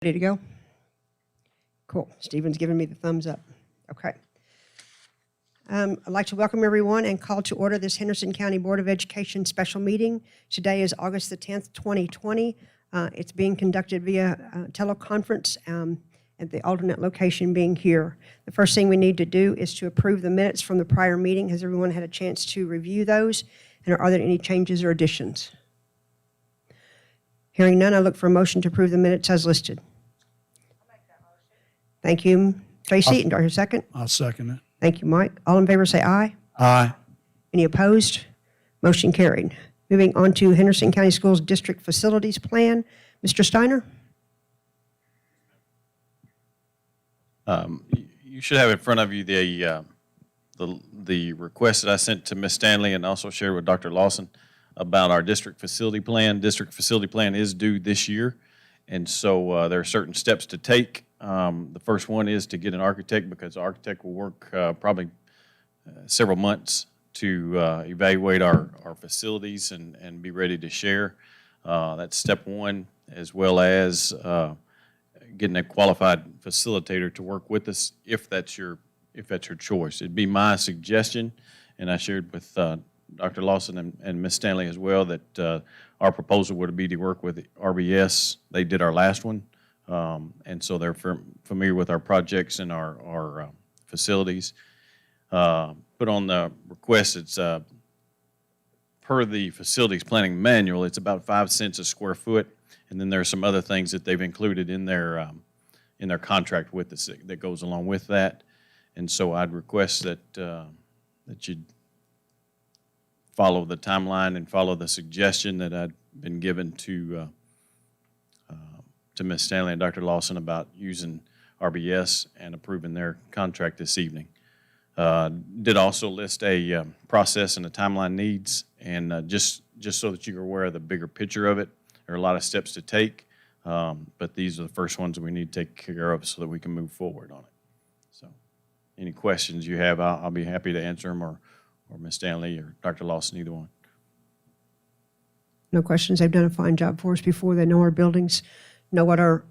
Ready to go? Cool. Stephen's giving me the thumbs up. Okay. I'd like to welcome everyone and call to order this Henderson County Board of Education special meeting. Today is August the 10th, 2020. It's being conducted via teleconference at the alternate location being here. The first thing we need to do is to approve the minutes from the prior meeting. Has everyone had a chance to review those? And are there any changes or additions? Hearing none, I look for a motion to approve the minutes as listed. Thank you, Tracy. And do I hear a second? I'll second it. Thank you, Mike. All in favor say aye. Aye. Any opposed? Motion carried. Moving on to Henderson County Schools District Facilities Plan. Mr. Steiner? You should have in front of you the request that I sent to Ms. Stanley and also shared with Dr. Lawson about our district facility plan. District facility plan is due this year, and so there are certain steps to take. The first one is to get an architect, because the architect will work probably several months to evaluate our facilities and be ready to share. That's step one, as well as getting a qualified facilitator to work with us if that's your choice. It'd be my suggestion, and I shared with Dr. Lawson and Ms. Stanley as well, that our proposal would be to work with RBS. They did our last one. And so they're familiar with our projects and our facilities. Put on the request, it's per the facilities planning manual, it's about 5 cents a square foot. And then there are some other things that they've included in their contract with us that goes along with that. And so I'd request that you'd follow the timeline and follow the suggestion that I'd been given to Ms. Stanley and Dr. Lawson about using RBS and approving their contract this evening. Did also list a process and a timeline needs, and just so that you're aware of the bigger picture of it. There are a lot of steps to take, but these are the first ones that we need to take care of so that we can move forward on it. So any questions you have, I'll be happy to answer them, or Ms. Stanley or Dr. Lawson, either one. No questions. They've done a fine job for us before. They know our buildings, know what our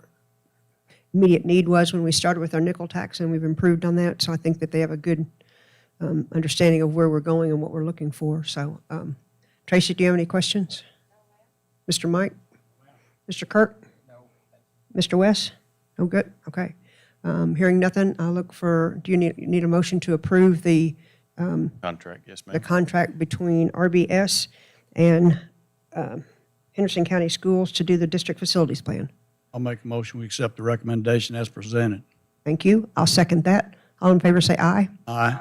immediate need was when we started with our nickel tax, and we've improved on that. So I think that they have a good understanding of where we're going and what we're looking for. So, Tracy, do you have any questions? No, Mr. Mike? No, Mr. Kirk? No. Mr. West? Oh, good. Okay. Hearing nothing, I'll look for, do you need a motion to approve the Contract, yes, ma'am. the contract between RBS and Henderson County Schools to do the district facilities plan? I'll make a motion we accept the recommendation as presented. Thank you. I'll second that. All in favor say aye. Aye.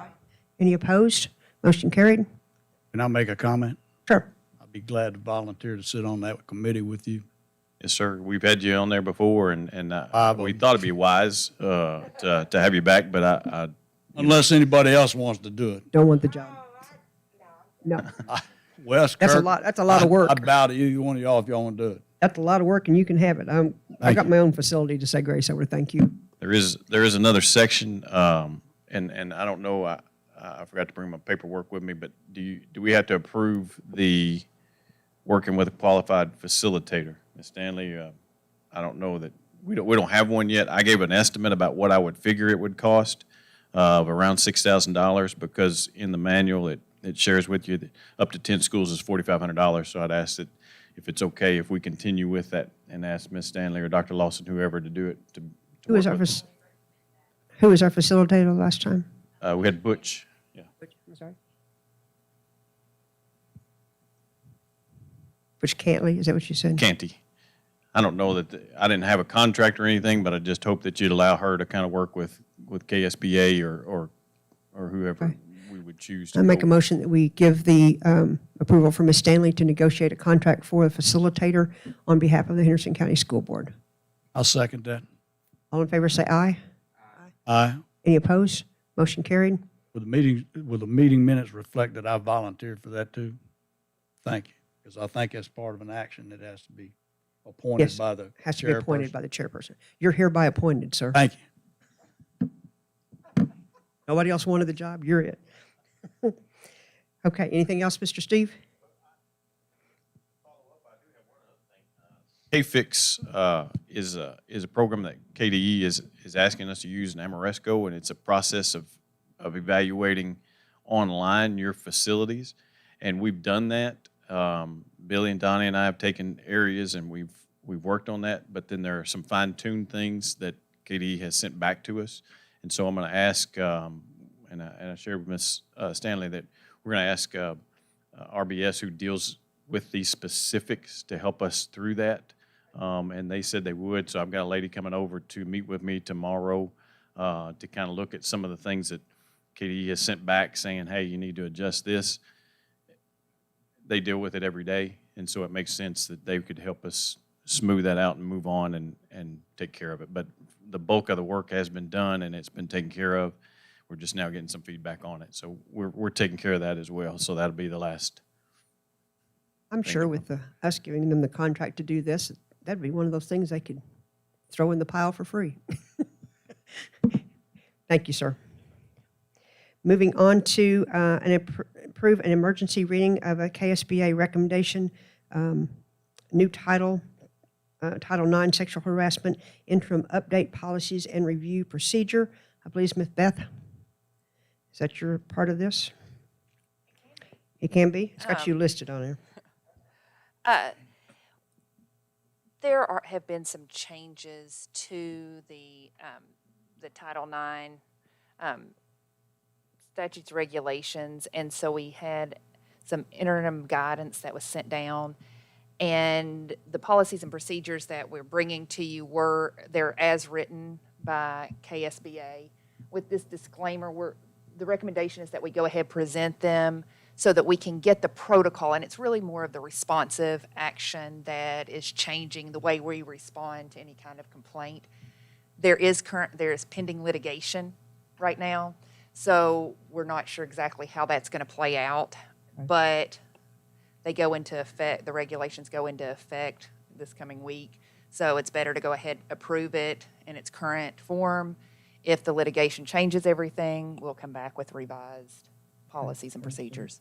Any opposed? Motion carried. Can I make a comment? Sure. I'd be glad to volunteer to sit on that committee with you. Yes, sir. We've had you on there before, and we them. thought it'd be wise to have you back, but I Unless anybody else wants to do it. Don't want the job. No. Wes, That's Kirk, a lot. That's a lot of work. I'd bow to you, one of y'all, if y'all want to do it. That's a lot of work, and you can have it. I got my own facility to say grace over. Thank you. there is another section, and I don't know. I forgot to bring my paperwork with me, but do we have to approve the working with a qualified facilitator, Ms. Stanley? I don't know that we don't have one yet. I gave an estimate about what I would figure it would cost of around $6,000, because in the manual it shares with you that up to 10 schools is $4,500. So I'd ask that if it's okay if we continue with that and ask Ms. Stanley or Dr. Lawson, whoever, to do it. Who was our facilitator last time? We had Butch. Yeah. I'm sorry. Butch Cantley. Is that what you said? Canty. I don't know that I didn't have a contract or anything, but I just hope that you'd allow her to kind of work with KSBA or whoever Okay. we would choose to I make go a motion that we give the approval for Ms. Stanley to negotiate a contract for a facilitator on behalf of the Henderson County School Board. I'll second that. All in favor say aye. Aye. Any opposed? Motion carried. Will the meeting minutes reflect that I volunteered for that too? Thank you, because I think that's part of an action that has to be appointed Yes, by the has to be appointed chairperson. by the chairperson. You're hereby appointed, sir. Thank you. Nobody else wanted the job. You're it. Okay. Anything else, Mr. Steve? K-Fix is a program that KDE is asking us to use in Amoresco, and it's a process of evaluating online your facilities. And we've done that. Billy and Donnie and I have taken areas and we've worked on that, but then there are some fine-tuned things that KDE has sent back to us. And so I'm going to ask, and I shared with Ms. Stanley that we're going to ask RBS, who deals with these specifics, to help us through that. And they said they would, so I've got a lady coming over to meet with me tomorrow to kind of look at some of the things that KDE has sent back saying, hey, you need to adjust this. They deal with it every day, and so it makes sense that they could help us smooth that out and move on and take care of it. But the bulk of the work has been done, and it's been taken care of. We're just now getting some feedback on it. So we're taking care of that as well, so that'll be the last. I'm sure with us giving them the contract to do this, that'd be one of those things they could throw in the pile for free. Thank you, sir. Moving on to approve an emergency reading of a KSBA recommendation, new title, Title IX, Sexual Harassment, Interim Update Policies and Review Procedure. I believe Ms. Beth, is that your part of this? It can be? It's got you listed on there. There have been some changes to the Title IX statutes, regulations, and so we had some interim guidance that was sent down, and the policies and procedures that we're bringing to you they're as written by KSBA. With this disclaimer, the recommendation is that we go ahead, present them so that we can get the protocol, and it's really more of the responsive action that is changing the way we respond to any kind of complaint. There is pending litigation right now, so we're not sure exactly how that's going to play out, but they go into effect, the regulations go into effect this coming week, so it's better to go ahead, approve it in its current form. If the litigation changes everything, we'll come back with revised policies and procedures.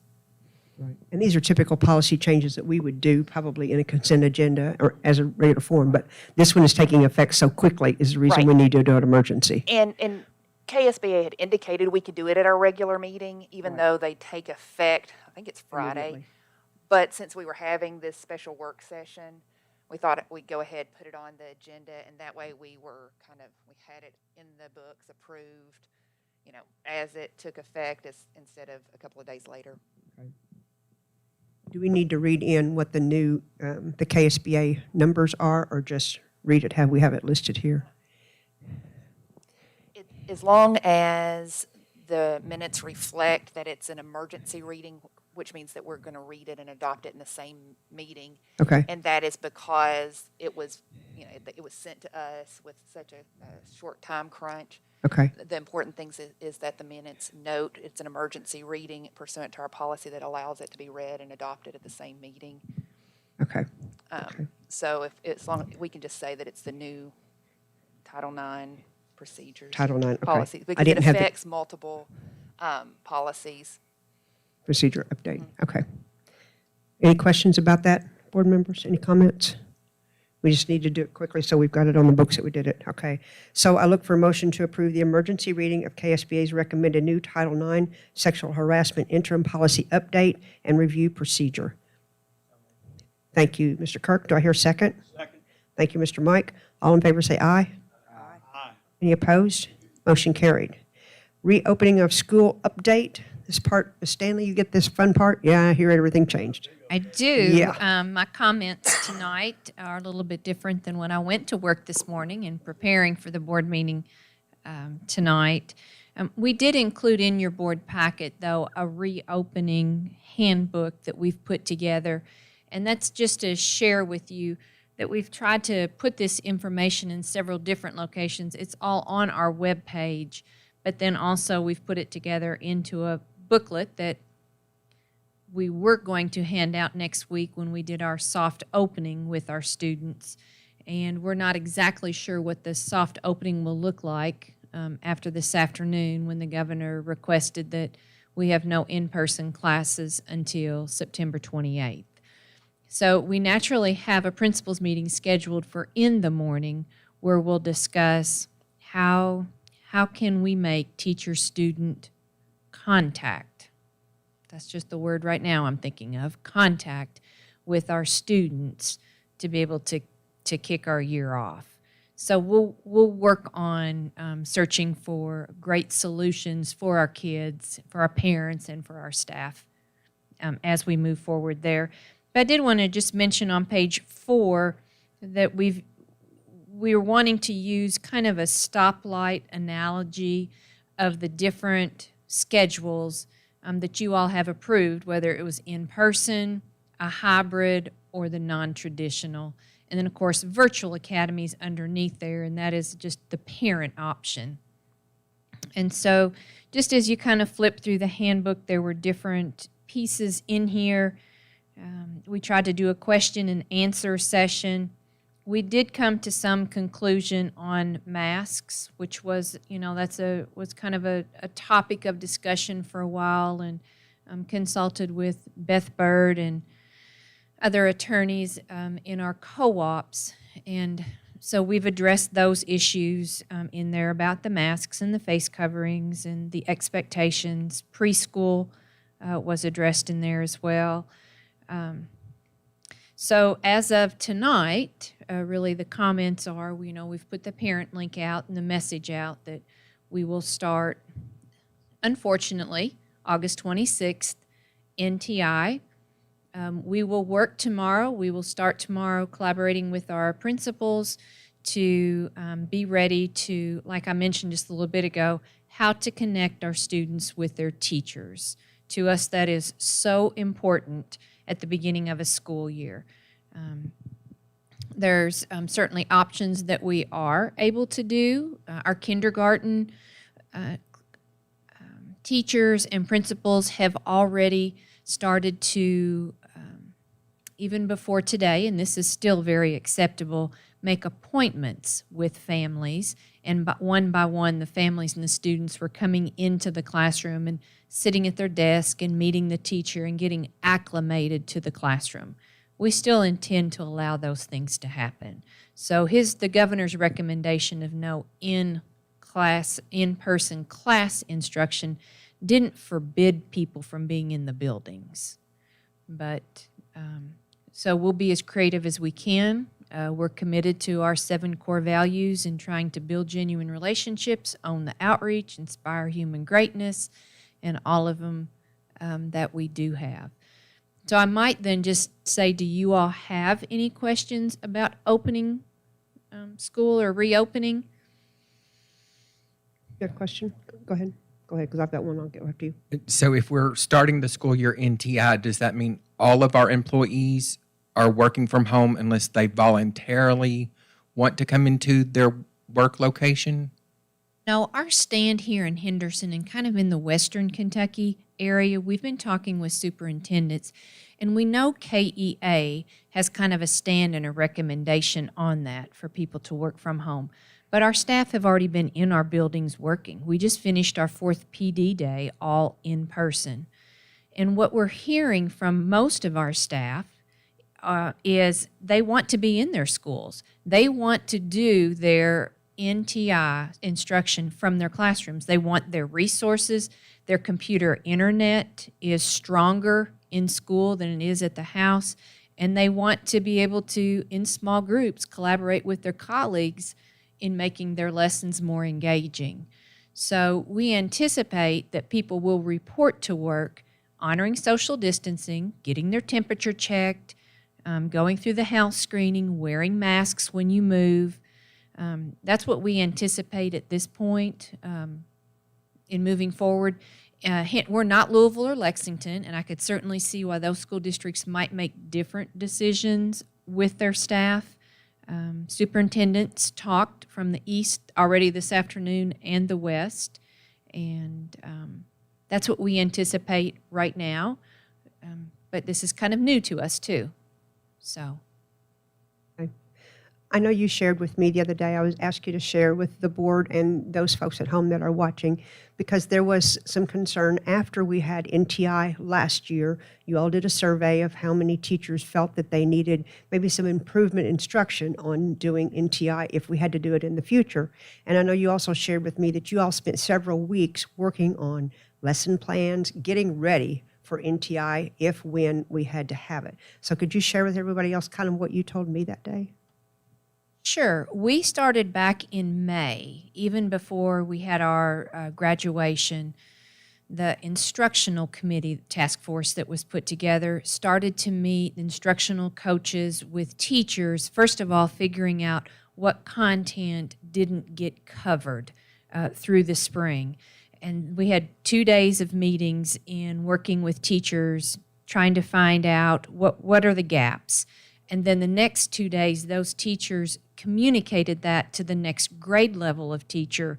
Right. And these are typical policy changes that we would do probably in a consent agenda or as a regular form, but this one is taking effect so quickly is the reason Right. we need to do an emergency. And KSBA had indicated we could do it at our regular meeting, even Right. though they take effect, I think it's Friday. Immediately. But since we were having this special work session, we thought we'd go ahead, put it on the agenda, and that way we had it in the books, approved, as it took effect instead of a couple of days later. Do we need to read in what the new, the KSBA numbers are, or just read it, we have it listed here? As long as the minutes reflect that it's an emergency reading, which means that we're going to read it and adopt it in the same meeting. Okay, And that is because it was sent to us with such a short time crunch. okay, The important thing is that the minutes note it's an emergency reading pursuant to our policy that allows it to be read and adopted at the same meeting. okay. Okay. So we can just say that it's the new Title IX procedures. Title IX, okay. Policies, I because it didn't have the affects multiple policies. procedure update, okay. Any questions about that, board members? Any comments? We just need to do it quickly, so we've got it on the books that we did it, okay. So I look for a motion to approve the emergency reading of KSBA's recommended new Title IX Sexual Harassment Interim Policy Update and Review Procedure. Thank you, Mr. Kirk. Do I hear a second? Second. Thank you, Mr. Mike. All in favor say aye. Aye. Any opposed? Motion carried. Reopening of school update. This part, Ms. Stanley, you get this fun part? Yeah, I hear everything changed. I do. Yeah. My comments tonight are a little bit different than when I went to work this morning in preparing for the board meeting tonight. We did include in your board packet, though, a reopening handbook that we've put together, and that's just to share with you that we've tried to put this information in several different locations. It's all on our webpage, but then also we've put it together into a booklet that we were going to hand out next week when we did our soft opening with our students. And we're not exactly sure what the soft opening will look like after this afternoon when the governor requested that we have no in-person classes until September 28th. So we naturally have a principals meeting scheduled for in the morning where we'll discuss how can we make teacher-student contact. That's just the word right now I'm thinking of, contact with our students to be able to kick our year off. So we'll work on searching for great solutions for our kids, for our parents, and for our staff as we move forward there. But I did want to just mention on page 4 that we're wanting to use kind of a stoplight analogy of the different schedules that you all have approved, whether it was in person, a hybrid, or the non-traditional. And then, of course, virtual academies underneath there, and that is just the parent option. And so just as you kind of flip through the handbook, there were different pieces in here. We tried to do a question and answer session. We did come to some conclusion on masks, which was, was kind of a topic of discussion for a while, and consulted with Beth Bird and other attorneys in our co-ops. And so we've addressed those issues in there about the masks and the face coverings and the expectations. Preschool was addressed in there as well. So as of tonight, really the comments are, we've put the parent link out and the message out that we will start, unfortunately, August 26th, NTI. We will work tomorrow. We will start tomorrow collaborating with our principals to be ready to, like I mentioned just a little bit ago, how to connect our students with their teachers. To us, that is so important at the beginning of a school year. There's certainly options that we are able to do. Our kindergarten teachers and principals have already started to, even before today, and this is still very acceptable, make appointments with families. And one by one, the families and the students were coming into the classroom and sitting at their desk and meeting the teacher and getting acclimated to the classroom. We still intend to allow those things to happen. So the governor's recommendation of no in-person class instruction didn't forbid people from being in the buildings. But so we'll be as creative as we can. We're committed to our 7 core values and trying to build genuine relationships, own the outreach, inspire human greatness, and all of them that we do have. So I might then just say, do you all have any questions about opening school or reopening? You have a question? Go ahead. Go ahead, because I've got one. I'll get after you. So if we're starting the school year in TI, does that mean all of our employees are working from home unless they voluntarily want to come into their work location? No, our stand here in Henderson and kind of in the western Kentucky area, we've been talking with superintendents, and we know KEA has kind of a stand and a recommendation on that for people to work from home. But our staff have already been in our buildings working. We just finished our 4th PD day all in person. And what we're hearing from most of our staff is they want to be in their schools. They want to do their NTI instruction from their classrooms. They want their resources. Their computer internet is stronger in school than it is at the house. And they want to be able to, in small groups, collaborate with their colleagues in making their lessons more engaging. So we anticipate that people will report to work honoring social distancing, getting their temperature checked, going through the health screening, wearing masks when you move. That's what we anticipate at this point in moving forward. We're not Louisville or Lexington, and I could certainly see why those school districts might make different decisions with their staff. Superintendents talked from the east already this afternoon and the west, and that's what we anticipate right now. But this is kind of new to us too. So, I know you shared with me the other day, I was asked you to share with the board and those folks at home that are watching, because there was some concern after we had NTI last year. You all did a survey of how many teachers felt that they needed maybe some improvement instruction on doing NTI if we had to do it in the future. And I know you also shared with me that you all spent several weeks working on lesson plans, getting ready for NTI if when we had to have it. So could you share with everybody else kind of what you told me that day? Sure. We started back in May, even before we had our graduation. The instructional committee task force that was put together started to meet instructional coaches with teachers, first of all, figuring out what content didn't get covered through the spring. And we had 2 days of meetings in working with teachers, trying to find out what are the gaps. And then the next 2 days, those teachers communicated that to the next grade level of teacher,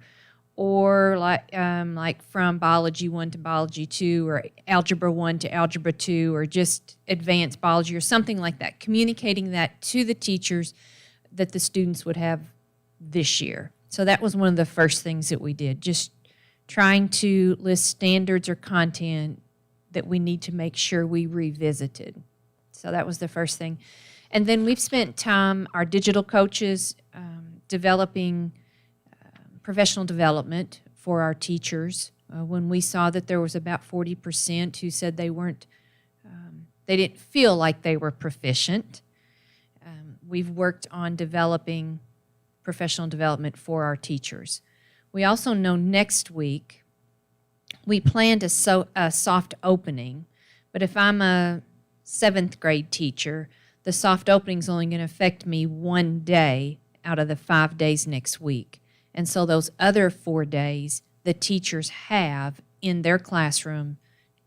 or like from biology 1 to biology 2, or algebra 1 to algebra 2, or just advanced biology, or something like that, communicating that to the teachers that the students would have this year. So that was one of the first things that we did, just trying to list standards or content that we need to make sure we revisited. So that was the first thing. And then we've spent time, our digital coaches, developing professional development for our teachers. When we saw that there was about 40% who said they didn't feel like they were proficient, we've worked on developing professional development for our teachers. We also know next week we planned a soft opening, but if I'm a 7th grade teacher, the soft opening is only going to affect me 1 day out of the 5 days next week. And so those other 4 days, the teachers have in their classroom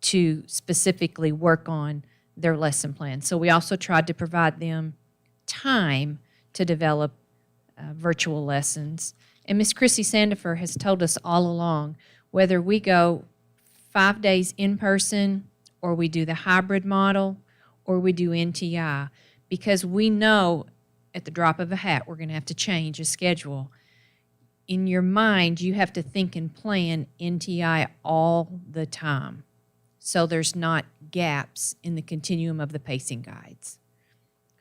to specifically work on their lesson plan. So we also tried to provide them time to develop virtual lessons. And Miss Chrissy Sandifer has told us all along, whether we go 5 days in person, or we do the hybrid model, or we do NTI, because we know at the drop of a hat we're going to have to change a schedule. In your mind, you have to think and plan NTI all the time, so there's not gaps in the continuum of the pacing guides.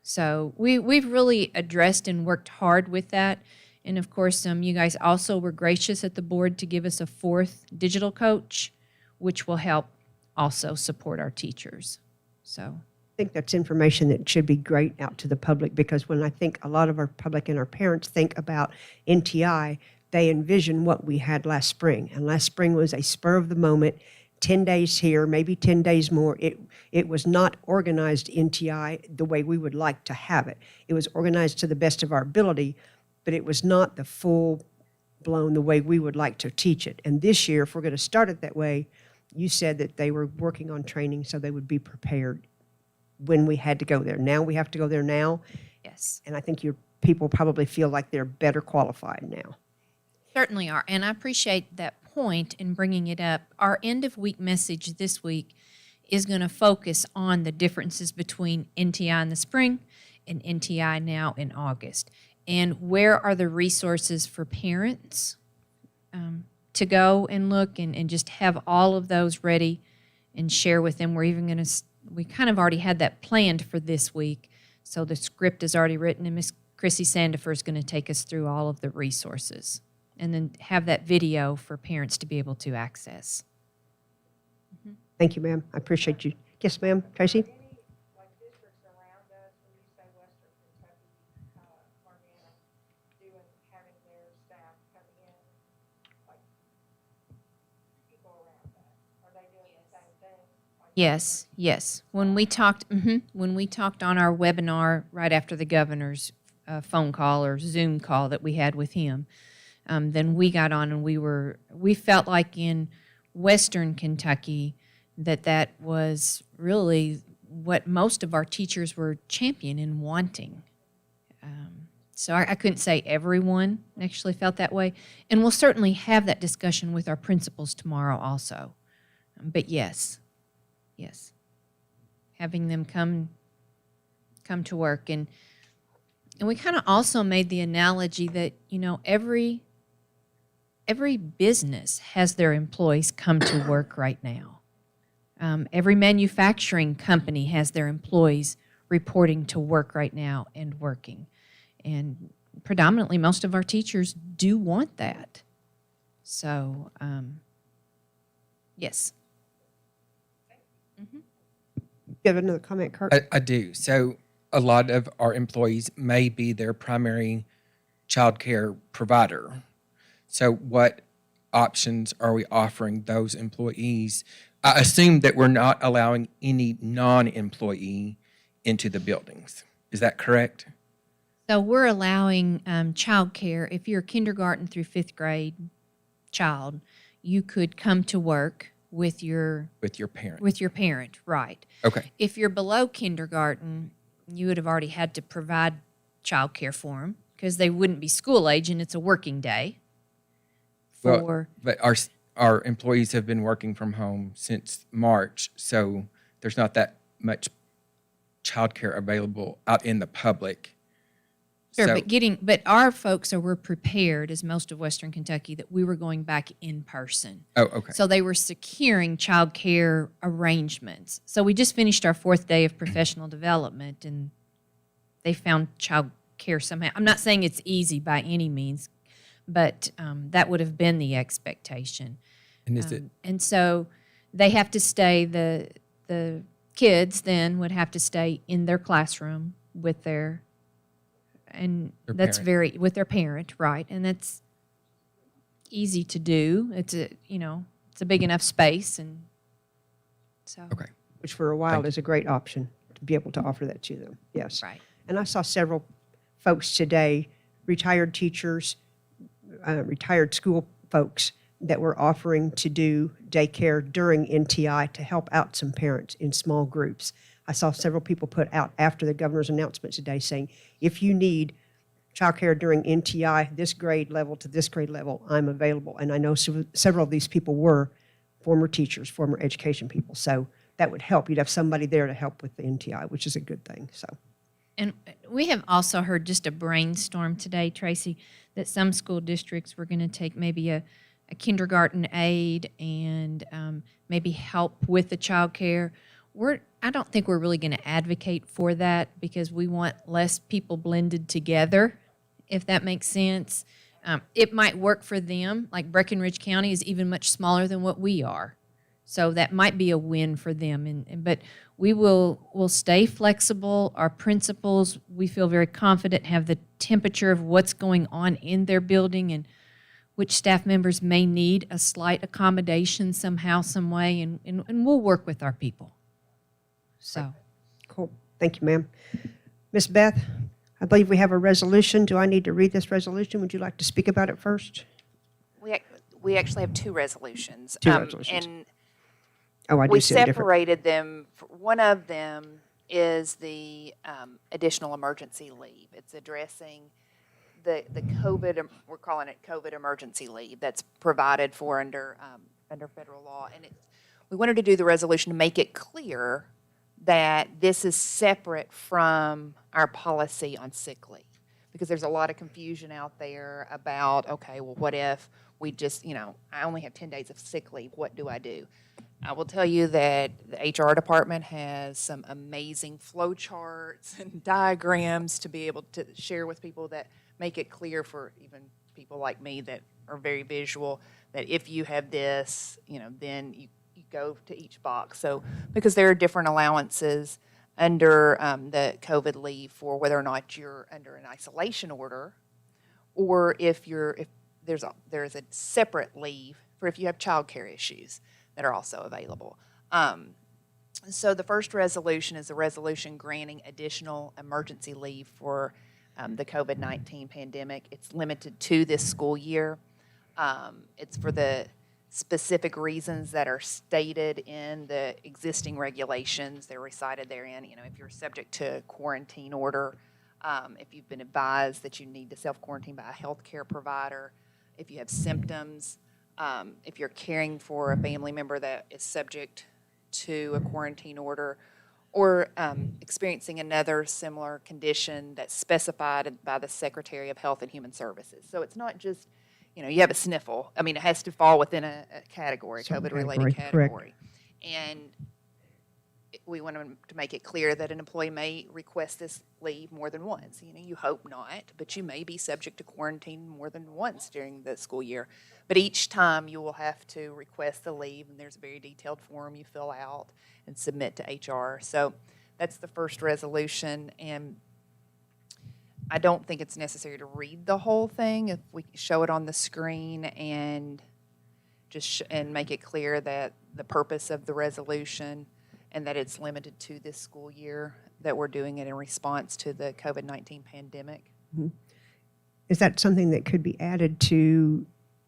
So we've really addressed and worked hard with that. And of course, you guys also were gracious at the board to give us a 4th digital coach, which will help also support our teachers. So I think that's information that should be great out to the public, because when I think a lot of our public and our parents think about NTI, they envision what we had last spring. And last spring was a spur of the moment, 10 days here, maybe 10 days more. It was not organized NTI the way we would like to have it. It was organized to the best of our ability, but it was not the full-blown the way we would like to teach it. And this year, if we're going to start it that way, you said that they were working on training so they would be prepared when we had to go there. Now we have to go there now, yes, and I think your people probably feel like they're better qualified now. certainly are. And I appreciate that point in bringing it up. Our end-of-week message this week is going to focus on the differences between NTI in the spring and NTI now in August. And where are the resources for parents to go and look and just have all of those ready and share with them. We're even going to, we kind of already had that planned for this week. So the script is already written, and Miss Chrissy Sandifer is going to take us through all of the resources and then have that video for parents to be able to access. Thank you, ma'am. I appreciate you. Yes, ma'am. Tracy? Like districts around us, when you say Western Kentucky, Mariana, having their staff coming in, like people around that, are they doing the same thing? Like, Yes, yes. When we talked on our webinar right after the governor's phone call or Zoom call that we had with him, then we got on and we felt like in Western Kentucky that was really what most of our teachers were championing and wanting. So I couldn't say everyone actually felt that way. And we'll certainly have that discussion with our principals tomorrow also. But yes, having them come to work. And And we kind of also made the analogy that, you know, every business has their employees come to work right now. Every manufacturing company has their employees reporting to work right now and working. And predominantly, most of our teachers do want that. So, yes. You have another comment, Kurt? I do. So a lot of our employees may be their primary childcare provider. So what options are we offering those employees? I assume that we're not allowing any non-employee into the buildings. Is that correct? So we're allowing childcare. If you're a kindergarten through fifth grade child, you could come to work with your Parent. right? Okay. If you're below kindergarten, you would have already had to provide childcare for them because they wouldn't be school age and it's a working day. But our employees have been working from home since March, so there's not that much childcare available out in the public. Sure, So- but our folks were prepared, as most of Western Kentucky, that we were going back in person. Oh, okay. So they were securing child care arrangements. So we just finished our 4th day of professional development, and they found child care somehow. I'm not saying it's easy by any means, but that would have been the expectation. And is it And so they have to stay, the kids then would have to stay in their classroom with their that's parent. with their parent, right? And that's easy to do. It's a big enough space, and so okay? Which for a while is a great option to be able to offer that to them. Yes. right. And I saw several folks today, retired teachers, retired school folks that were offering to do daycare during NTI to help out some parents in small groups. I saw several people put out after the governor's announcement today saying, if you need childcare during NTI, this grade level to this grade level, I'm available. And I know several of these people were former teachers, former education people. So that would help. You'd have somebody there to help with the NTI, which is a good thing. So. And we have also heard just a brainstorm today, Tracy, that some school districts were going to take maybe a kindergarten aide and maybe help with the child care. I don't think we're really going to advocate for that because we want less people blended together, if that makes sense. It might work for them. Like Breckinridge County is even much smaller than what we are. So that might be a win for them. But we'll stay flexible. Our principals, we feel very confident, have the temperature of what's going on in their building and which staff members may need a slight accommodation somehow, some way, and we'll work with our people. So, Cool. Thank you, ma'am. Ms. Beth, I believe we have a resolution. Do I need to read this resolution? Would you like to speak about it first? We actually have 2 resolutions. Two resolutions. And Oh, I do we see them different. separated them. One of them is the additional emergency leave. It's addressing the COVID, we're calling it COVID emergency leave that's provided for under federal law. And we wanted to do the resolution to make it clear that this is separate from our policy on sick leave. Because there's a lot of confusion out there about, okay, well, what if we just, I only have 10 days of sick leave, what do I do? I will tell you that the HR department has some amazing flow charts and diagrams to be able to share with people that make it clear for even people like me that are very visual, that if you have this, then you go to each box. So, because there are different allowances under the COVID leave for whether or not you're under an isolation order, or if there's a separate leave for if you have childcare issues that are also available. So the first resolution is a resolution granting additional emergency leave for the COVID-19 pandemic. It's limited to this school year. It's for the specific reasons that are stated in the existing regulations. They're recited therein. If you're subject to a quarantine order, if you've been advised that you need to self-quarantine by a healthcare provider, if you have symptoms, if you're caring for a family member that is subject to a quarantine order, or experiencing another similar condition that's specified by the Secretary of Health and Human Services. So it's not just, you have a sniffle. I mean, it has to fall within a category, Some COVID-related category, correct. category. And we want to make it clear that an employee may request this leave more than once. You hope not, but you may be subject to quarantine more than once during the school year. But each time you will have to request the leave, and there's a very detailed form you fill out and submit to HR. So that's the first resolution, and I don't think it's necessary to read the whole thing. If we show it on the screen and just and make it clear that the purpose of the resolution and that it's limited to this school year, that we're doing it in response to the COVID-19 pandemic. Is that something that could be added to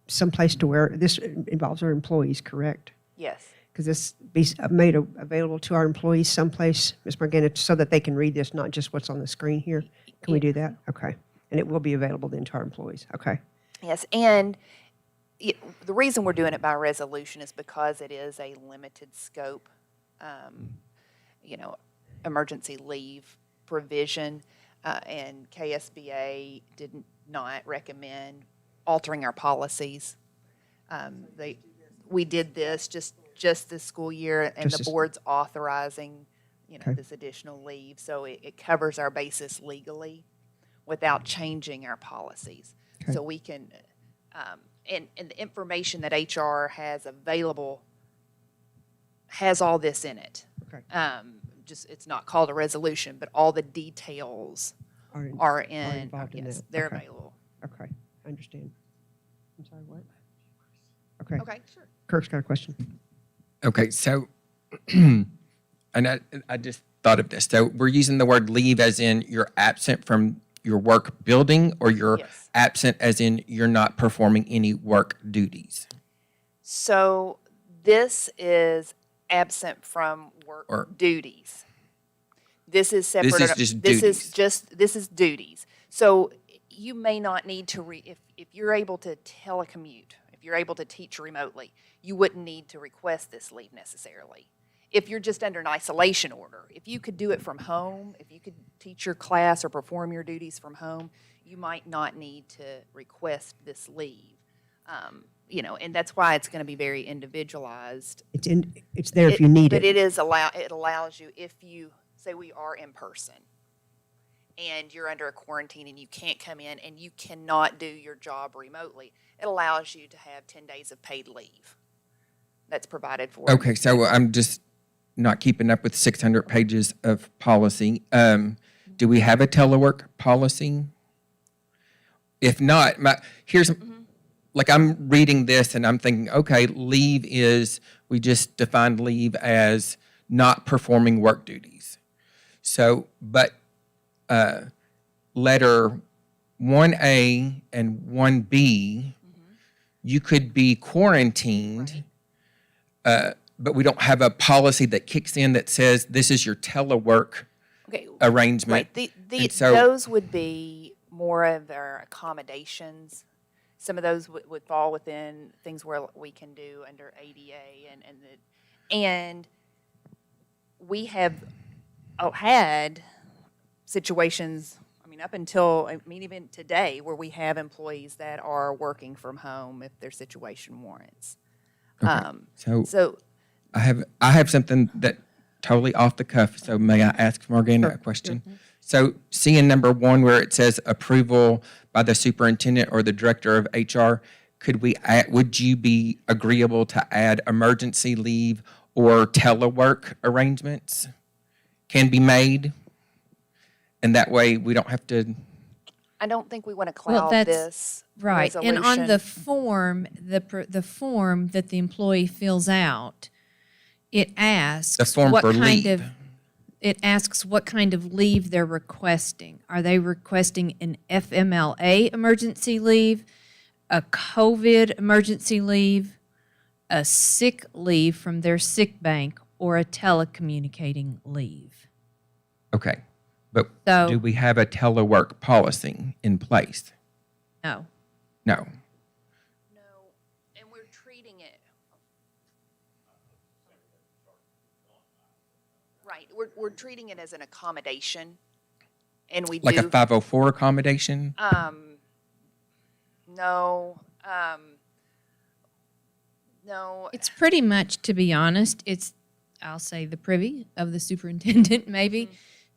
someplace to where this involves our employees, correct? Yes. Because this be made available to our employees someplace, Ms. Morgana, so that they can read this, not just what's on the screen here? Can we do that? Okay. And it will be available then to our employees. Okay. Yes, and the reason we're doing it by resolution is because it is a limited scope, emergency leave provision, and KSBA did not recommend altering our policies. We did this just this school year, and the board's authorizing, this additional leave, so it covers our basis legally without changing our policies. Okay. So we can, and the information that HR has available has all this in it. Okay. It's not called a resolution, but all the details are involved in yes, that. they're Okay. available. Okay. I understand. I'm sorry, what? Okay. Okay, sure. Kirk's got a question. Okay, so, and I just thought of this. So we're using the word leave as in you're absent from your work building, or you're Yes. absent as in you're not performing any work duties? So this is absent from work Or- duties. This is separate. is just This is duties. So you may not need to if you're able to telecommute, if you're able to teach remotely, you wouldn't need to request this leave necessarily. If you're just under an isolation order, if you could do it from home, if you could teach your class or perform your duties from home, you might not need to request this leave. And that's why it's going to be very individualized. It's there if you need But it. it allows you, if you say we are in person and you're under a quarantine and you can't come in and you cannot do your job remotely, it allows you to have 10 days of paid leave. That's provided for. Okay, so I'm just not keeping up with 600 pages of policy. Do we have a telework policy? If not, like I'm reading this and I'm thinking, okay, leave is, we just defined leave as not performing work duties. So, but letter 1A and 1B, you could be quarantined, but we don't have a policy that kicks in that says this is your telework Okay, arrangement. right. And so- Those would be more of our accommodations. Some of those would fall within things where we can do under ADA and we have had situations, up until, even today, where we have employees that are working from home if their situation warrants. So I have something that totally off the cuff. So may I ask Morgana a question? So seeing number 1 where it says approval by the superintendent or the director of HR, would you be agreeable to add emergency leave or telework arrangements can be made? And that way we don't have to. I don't think we want to Well, cloud that's this Right, and on resolution. the form, the form that the employee fills out, it asks The form what for kind leave. of, it asks what kind of leave they're requesting. Are they requesting an FMLA emergency leave, a COVID emergency leave, a sick leave from their sick bank, or a telecommunicating leave? Okay, but So- do we have a telework policy in place? No. No. No, and we're treating it. Right, we're treating it as an accommodation, and we Like a do, 504 accommodation? no, no, It's pretty much, to be honest, it's, I'll say, the privy of the superintendent, maybe,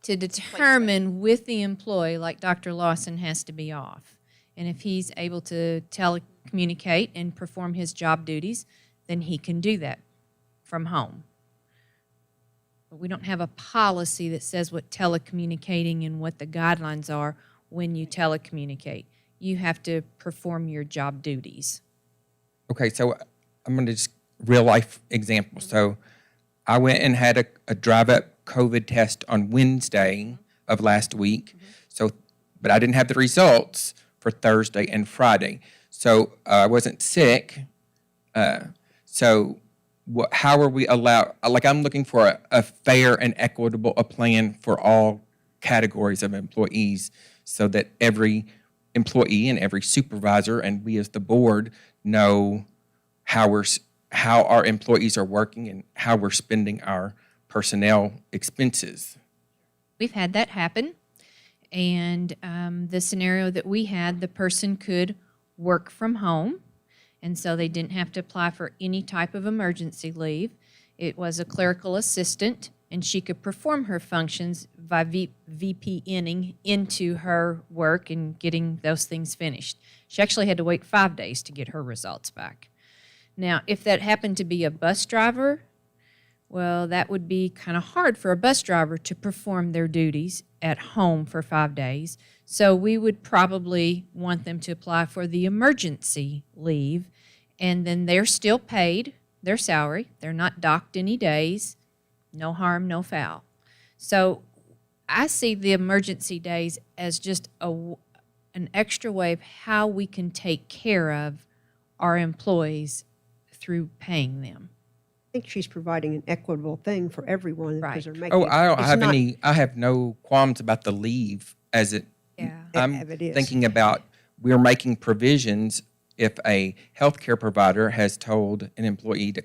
to determine with the employee, like Dr. Lawson has to be off. And if he's able to telecommunicate and perform his job duties, then he can do that from home. But we don't have a policy that says what telecommunicating and what the guidelines are when you telecommunicate. You have to perform your job duties. Okay, so I'm going to just real life example. So I went and had a drive-up COVID test on Wednesday of last week. So, but I didn't have the results for Thursday and Friday. So I wasn't sick. So how are we allowed? Like, I'm looking for a fair and equitable plan for all categories of employees, so that every employee and every supervisor and we as the board know how our employees are working and how we're spending our personnel expenses. We've had that happen. And the scenario that we had, the person could work from home, and so they didn't have to apply for any type of emergency leave. It was a clerical assistant, and she could perform her functions by VPNing into her work and getting those things finished. She actually had to wait 5 days to get her results back. Now, if that happened to be a bus driver, well, that would be kind of hard for a bus driver to perform their duties at home for 5 days. So we would probably want them to apply for the emergency leave, and then they're still paid their salary. They're not docked any days. No harm, no foul. So I see the emergency days as just an extra way of how we can take care of our employees through paying them. I think she's providing an equitable thing for everyone Right. because they're making. Oh, I don't it's have not- I have no qualms about the leave as it. Yeah. I'm If it is. thinking about we're making provisions if a healthcare provider has told an employee to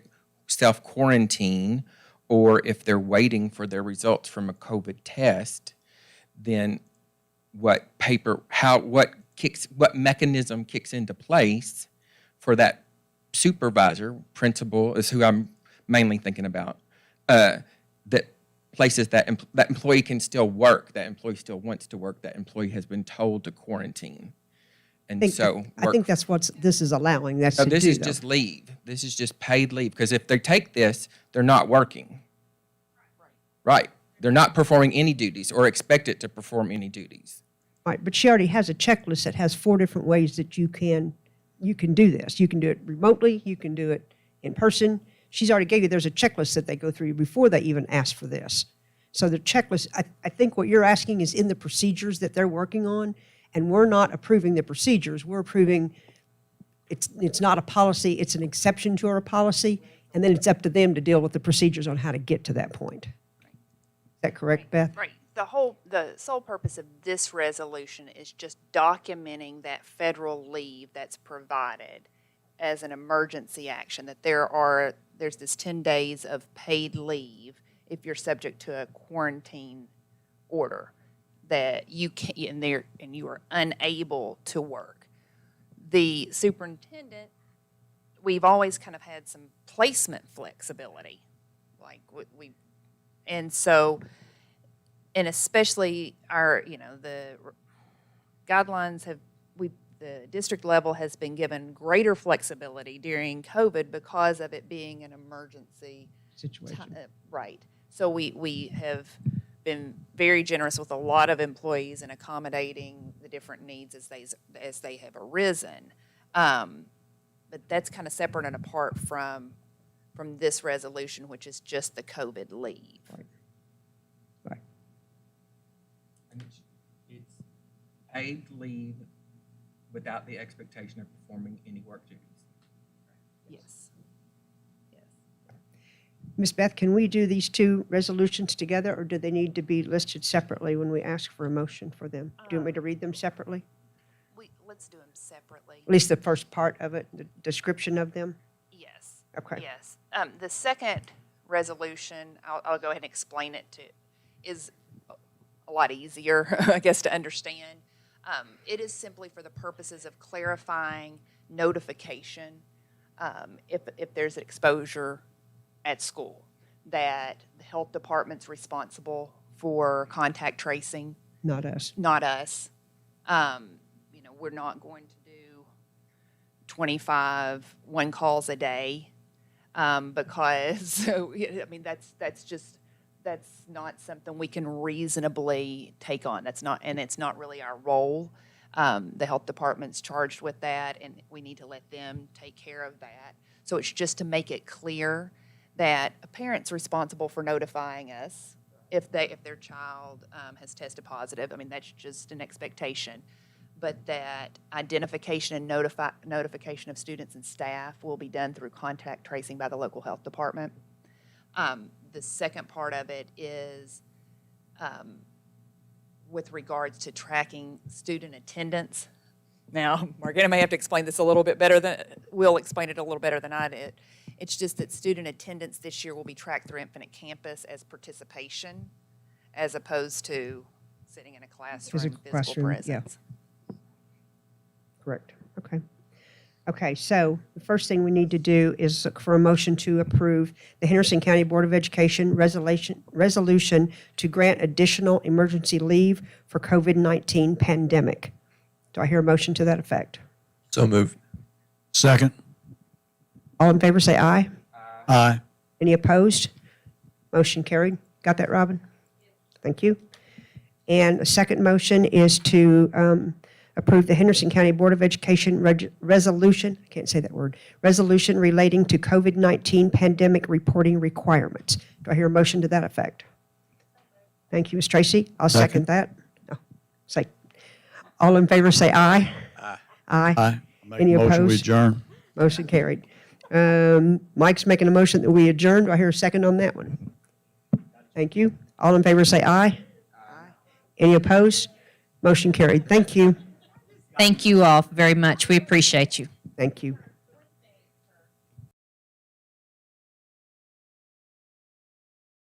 self-quarantine, or if they're waiting for their results from a COVID test, then what mechanism kicks into place for that supervisor, principal is who I'm mainly thinking about, that places that employee can still work, that employee still wants to work, that employee has been told to quarantine. And I think that's what this is allowing. That's so to this do, is though. just leave. This is just paid leave, because if they take this, they're not working. Right. They're not performing any duties or expected to perform any duties. Right, but she already has a checklist that has 4 different ways that you can do this. You can do it remotely. You can do it in person. She's already gave you, there's a checklist that they go through before they even ask for this. So the checklist, I think what you're asking is in the procedures that they're working on, and we're not approving the procedures. We're approving, it's not a policy, it's an exception to our policy, and then it's up to them to deal with the procedures on how to get to that point. Is that correct, Beth? right. The sole purpose of this resolution is just documenting that federal leave that's provided as an emergency action, that there's this 10 days of paid leave if you're subject to a quarantine order that you can, and you are unable to work. The superintendent, we've always kind of had some placement flexibility, and so, and especially the guidelines the district level has been given greater flexibility during COVID because of it being an emergency Situation. right. So we have been very generous with a lot of employees in accommodating the different needs as they have arisen. But that's kind of separate and apart from this resolution, which is just the COVID leave. Right. It's paid leave without the expectation of performing any work duties. Yes. Yes. Ms. Beth, can we do these 2 resolutions together, or do they need to be listed separately when we ask for a motion for them? Do you want me to read them separately? Let's do them separately. At least the first part of it, the description of them? Yes. Okay. Yes. The second resolution, I'll go ahead and explain it is a lot easier, I guess, to understand. It is simply for the purposes of clarifying notification if there's exposure at school, that the health department's responsible for contact tracing, Not us. not us. We're not going to do 25 one calls a day because, that's not something we can reasonably take on. And it's not really our role. The health department's charged with that, and we need to let them take care of that. So it's just to make it clear that a parent's responsible for notifying us if their child has tested positive. That's just an expectation. But that identification and notification of students and staff will be done through contact tracing by the local health department. The second part of it is with regards to tracking student attendance. Now, Margana may have to explain this a little bit better will explain it a little better than I did. It's just that student attendance this year will be tracked through Infinite Campus as participation, as opposed to sitting in a classroom, Physical physical classroom, yeah. presence. Correct. Okay. Okay, so the first thing we need to do is look for a motion to approve the Henderson County Board of Education resolution to grant additional emergency leave for COVID-19 pandemic. Do I hear a motion to that effect? So moved. Second. All in favor, say aye. Aye. Any opposed? Motion carried. Got that, Robin? Thank you. And the second motion is to approve the Henderson County Board of Education resolution, I can't say that word, resolution relating to COVID-19 pandemic reporting requirements. Do I hear a motion to that effect? Thank you, Ms. Tracy. I'll second that. Oh, say, all in favor, say aye. Aye. Aye. Aye. Make a Any motion, we opposed? adjourn. Motion carried. Mike's making a motion that we adjourn. Do I hear a second on that one? Thank you. All in favor, say aye. Aye. Any opposed? Motion carried. Thank you. Thank you all very much. We appreciate you. Thank you.